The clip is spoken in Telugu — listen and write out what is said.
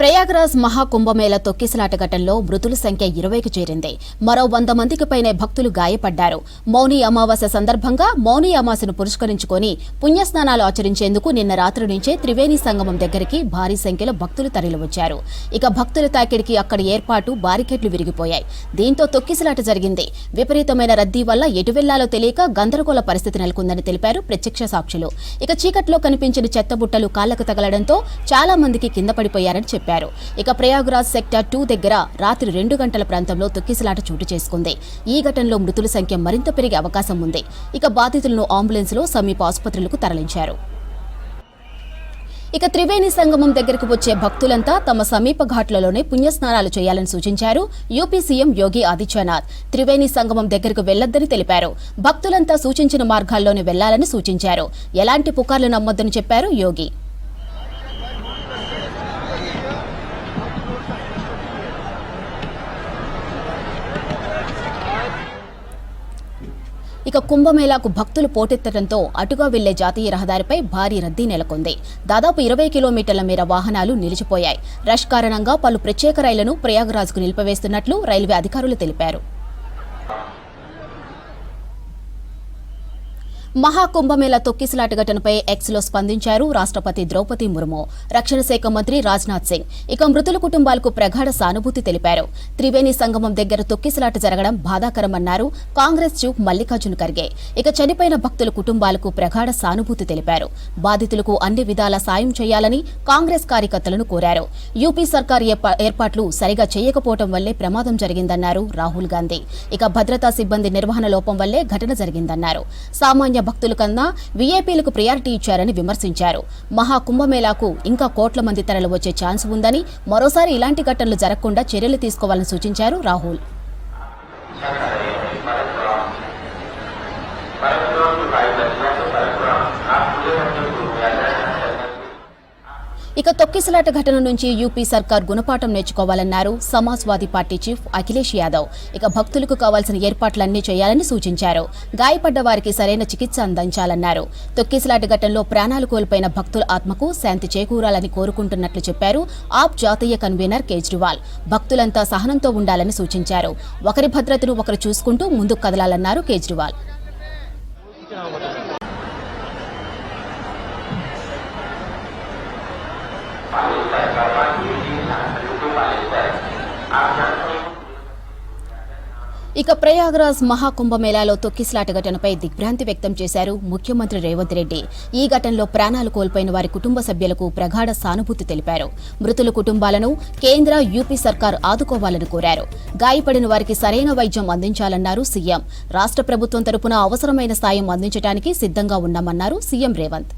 ప్రయాగ్రాజ్ మహాకుంభమేళ తొక్కిసలాట ఘటనలో మృతుల సంఖ్య 20కి చేరింది. మరో 100 మందికి పైనే భక్తులు గాయపడ్డారు. మౌని అమావాస్య సందర్భంగా మౌని అమావాస్యను పురస్కరించుకొని పుణ్యస్నానాలు ఆచరించేందుకు నిన్న రాత్రి నుంచే త్రివేణి సంగమం దగ్గరికి భారీ సంఖ్యలో భక్తులు తరలివచ్చారు. ఇక భక్తుల తాకిడికి అక్కడి ఏర్పాటు బారికేడ్లు విరిగిపోయాయి. దీంతో తొక్కిసలాట జరిగింది. విపరీతమైన రద్దీ వల్ల ఎటు వెళ్లాలో తెలియక గందరగోళ పరిస్థితి నెలకొందని తెలిపారు ప్రత్యక్ష సాక్షులు. ఇక చీకట్లో కనిపించిన చెత్తబుట్టలు కాళ్లకు తగలడంతో చాలా మందికి కింద పడిపోయారని చెప్పారు. ఇక ప్రయాగ్రాజ్ సెక్టార్ 2 దగ్గర రాత్రి 2 గంటల ప్రాంతంలో తొక్కిసలాట చోటు చేసుకుంది. ఈ ఘటనలో మృతుల సంఖ్య మరింత పెరిగే అవకాశం ఉంది. ఇక బాధితులను అంబులెన్స్లో సమీప ఆసుపత్రులకు తరలించారు. ఇక త్రివేణి సంగమం దగ్గరకు వచ్చే భక్తులంతా తమ సమీప ఘాట్లలోనే పుణ్యస్నానాలు చేయాలని సూచించారు యూపీ సీఎం యోగి ఆదిత్యనాథ్. త్రివేణి సంగమం దగ్గరకు వెళ్లొద్దని తెలిపారు. భక్తులంతా సూచించిన మార్గాల్లోనే వెళ్లాలని సూచించారు. ఎలాంటి పుకార్లు నమ్మొద్దని చెప్పారు యోగి. ఇక కుంభమేళాకు భక్తులు పోటెత్తడంతో అటుగా వెళ్లే జాతీయ రహదారిపై భారీ రద్దీ నెలకొంది. దాదాపు 20 కిలోమీటర్ల మేర వాహనాలు నిలిచిపోయాయి. రష్ కారణంగా పలు ప్రత్యేక రైళ్లను ప్రయాగ్రాజ్కు నిలిపివేస్తున్నట్లు రైల్వే అధికారులు తెలిపారు. మహాకుంభమేళా తొక్కిసలాట ఘటనపై ఎక్స్లో స్పందించారు రాష్ట్రపతి ద్రౌపది ముర్ము, రక్షణ శాఖ మంత్రి రాజ్నాథ్ సింగ్. ఇక మృతుల కుటుంబాలకు ప్రగాఢ సానుభూతి తెలిపారు. త్రివేణి సంగమం దగ్గర తొక్కిసలాట జరగడం బాధాకరమన్నారు కాంగ్రెస్ చీఫ్ మల్లికార్జున ఖర్గే. ఇక చనిపోయిన భక్తుల కుటుంబాలకు ప్రగాఢ సానుభూతి తెలిపారు. బాధితులకు అన్ని విధాల సాయం చేయాలని కాంగ్రెస్ కార్యకర్తలను కోరారు. యూపీ సర్కార్ ఏర్పాట్లు సరిగా చేయకపోవడం వల్లే ప్రమాదం జరిగిందన్నారు రాహుల్ గాంధీ. ఇక భద్రతా సిబ్బంది నిర్వహణ లోపం వల్లే ఘటన జరిగిందన్నారు. సామాన్య భక్తుల కన్నా వీఐపీలకు ప్రయారిటీ ఇచ్చారని విమర్శించారు. మహాకుంభమేళాకు ఇంకా కోట్ల మంది తరలి వచ్చే ఛాన్స్ ఉందని, మరోసారి ఇలాంటి ఘటనలు జరగకుండా చర్యలు తీసుకోవాలని సూచించారు రాహుల్. ఇక తొక్కిసలాట ఘటన నుంచి యూపీ సర్కార్ గుణపాఠం నేర్చుకోవాలన్నారు సమాజ్వాదీ పార్టీ చీఫ్ అఖిలేష్ యాదవ్. ఇక భక్తులకు కావాల్సిన ఏర్పాట్లన్నీ చేయాలని సూచించారు. గాయపడ్డ వారికి సరైన చికిత్స అందించాలన్నారు. తొక్కిసలాట ఘటనలో ప్రాణాలు కోల్పోయిన భక్తుల ఆత్మకు శాంతి చేకూరాలని కోరుకుంటున్నట్లు చెప్పారు ఆప్ జాతీయ కన్వీనర్ కేజ్రీవాల్. భక్తులంతా సహనంతో ఉండాలని సూచించారు. ఒకరి భద్రతను ఒకరు చూసుకుంటూ ముందుకు కదలాలన్నారు కేజ్రీవాల్. ఇక ప్రయాగ్రాజ్ మహాకుంభమేళాలో తొక్కిసలాట ఘటనపై దిగ్భ్రాంతి వ్యక్తం చేశారు ముఖ్యమంత్రి రేవంత్ రెడ్డి. ఈ ఘటనలో ప్రాణాలు కోల్పోయిన వారి కుటుంబ సభ్యులకు ప్రగాఢ సానుభూతి తెలిపారు. మృతుల కుటుంబాలను కేంద్ర యూపీ సర్కార్ ఆదుకోవాలని కోరారు. గాయపడిన వారికి సరైన వైద్యం అందించాలన్నారు సీఎం. రాష్ట్ర ప్రభుత్వం తరపున అవసరమైన సాయం అందించడానికి సిద్ధంగా ఉన్నామన్నారు సీఎం రేవంత్.